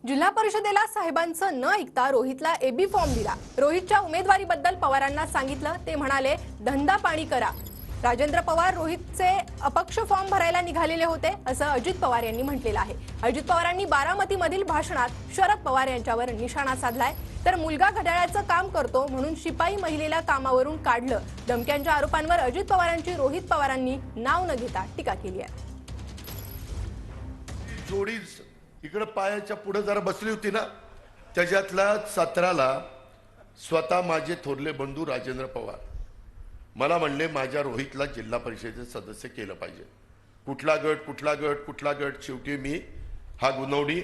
जिल्हा परिषदेला साहेबांचं न ऐकता रोहितला एबी फॉर्म दिला। रोहितच्या उमेदवारीबद्दल पवारांना सांगितलं, ते म्हणाले धंदा पाणी करा। राजेंद्र पवार रोहितचे अपक्ष फॉर्म भरायला निघालेले होते असं अजित पवार यांनी म्हटलेलं आहे। अजित पवारांनी बारामतीमधील भाषणात शरद पवार यांच्यावर निशाणा साधलाय। तर मुलगा घड्याळाचं काम करतो म्हणून शिपाई महिलेला कामावरून काढलं, धमक्यांच्या आरोपांवर अजित पवारांची रोहित पवारांनी नाव न घेता टीका केली आहे। जोडीच इकडे पायाच्या पुढे जरा बसली होती ना, त्याच्यातल्या 17ला स्वतः माझे थोरले बंधू राजेंद्र पवार मला म्हणले माझ्या रोहितला जिल्हा परिषदेचे सदस्य केलं पाहिजे। कुठला गट शेवटी मी हा गुणवडी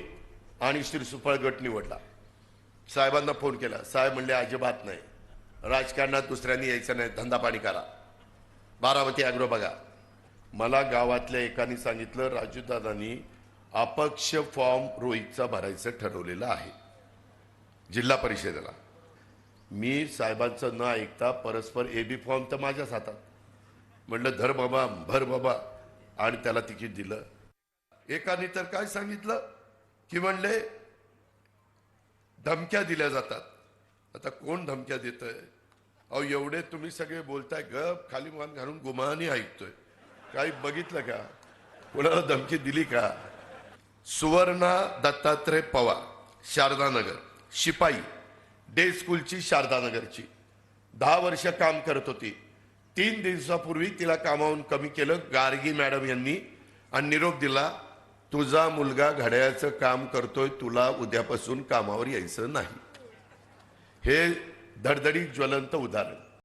आणि श्रीसुफळ गट निवडला। साहेबांना फोन केला, साहेब म्हणले अजिबात नाही, राजकारणात दुसऱ्यांनी यायचं नाही, धंदा पाणी करा, बारामती ॲग्रो बघा। मला गावातल्या एकाने सांगितलं राजूदादांनी अपक्ष फॉर्म रोहितचा भरायचं ठरवलेलं आहे जिल्हा परिषदेला। मी साहेबांचं न ऐकता परस्पर एबी फॉर्म तर माझ्याच हातात, म्हणलं धर बाबा भर बाबा, आणि त्याला तिकीट दिलं। एकाने तर काय सांगितलं की म्हणले धमक्या दिल्या जातात। आता कोण धमक्या देतंय? अहो एवढे तुम्ही सगळे बोलताय, गप खाली मान घालून गुमानी ऐकतोय, काही बघितलं का? कोणाला धमकी दिली का? सुवर्णा दत्तात्रय पवार, शारदानगर, शिपाई, डे स्कूलची शारदानगरची, 10 वर्ष काम करत होती। 3 दिवसापूर्वी तिला कामावरून कमी केलं गार्गी मॅडम यांनी आणि निरोप दिला, तुझा मुलगा घड्याळाचं काम करतोय, तुला उद्यापासून कामावर यायचं नाही। हे धडधडी ज्वलंत उदाहरण।